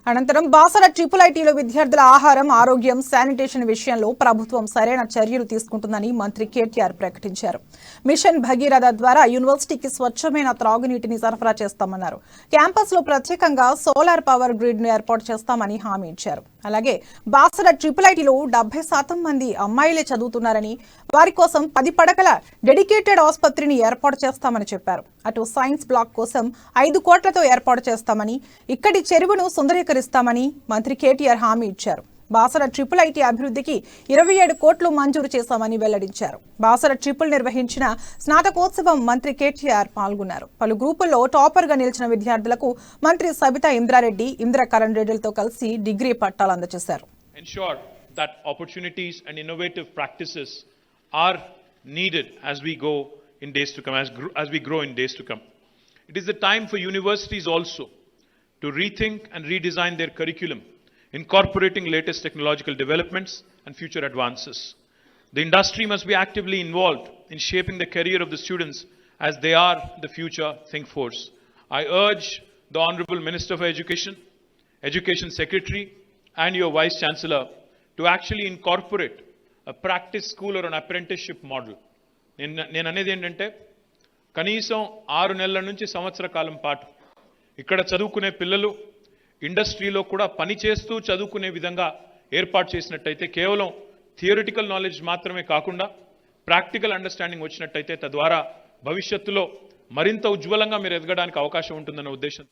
అనంతరం బాసర ట్రిపుల్ ఐటీలో విద్యార్థుల ఆహారం, ఆరోగ్యం, శానిటేషన్ విషయంలో ప్రభుత్వం సరైన చర్యలు తీసుకుంటుందని మంత్రి కేటీఆర్ ప్రకటించారు. మిషన్ భగీరథ ద్వారా యూనివర్సిటీకి స్వచ్ఛమైన త్రాగునీటిని సరఫరా చేస్తామన్నారు. క్యాంపస్లో ప్రత్యేకంగా సోలార్ పవర్ గ్రిడ్ ను ఏర్పాటు చేస్తామని హామీ ఇచ్చారు. అలాగే బాసర ట్రిపుల్ ఐటీలో 70% మంది అమ్మాయిలే చదువుతున్నారని, వారి కోసం 10 పడకల డెడికేటెడ్ ఆసుపత్రిని ఏర్పాటు చేస్తామని చెప్పారు. అటు సైన్స్ బ్లాక్ కోసం 5 కోట్లతో ఏర్పాటు చేస్తామని, ఇక్కడి చెరువును సుందరీకరిస్తామని మంత్రి కేటీఆర్ హామీ ఇచ్చారు. బాసర ట్రిపుల్ ఐటీ అభివృద్ధికి 27 కోట్లు మంజూరు చేశామని వెల్లడించారు. బాసర ట్రిపుల్ నిర్వహించిన స్నాతకోత్సవం మంత్రి కేటీఆర్ పాల్గొన్నారు. పలు గ్రూపుల్లో టాపర్ గా నిలిచిన విద్యార్థులకు మంత్రి సబితా ఇంద్రారెడ్డి, ఇంద్రకరణ్ రెడ్డిలతో కలిసి డిగ్రీ పట్టాలు అందజేశారు. Ensure that opportunities and innovative practices are needed as we go in days to come, as we grow in days to come. It is the time for universities also to rethink and redesign their curriculum, incorporating latest technological developments and future advances. The industry must be actively involved in shaping the career of the students as they are the future think force. I urge the Honorable Minister for Education, Education Secretary and your Vice Chancellor to actually incorporate a practice school or an apprenticeship model. నేను అనేది ఏంటంటే కనీసం 6 నెలల నుంచి సంవత్సర కాలం పాటు ఇక్కడ చదువుకునే పిల్లలు ఇండస్ట్రీలో కూడా పని చేస్తూ చదువుకునే విధంగా ఏర్పాటు చేసినట్టయితే కేవలం థియరిటికల్ నాలెడ్జ్ మాత్రమే కాకుండా ప్రాక్టికల్ అండర్స్టాండింగ్ వచ్చినట్టయితే తద్వారా భవిష్యత్తులో మరింత ఉజ్వలంగా మీరు ఎదగడానికి అవకాశం ఉంటుందన్న ఉద్దేశం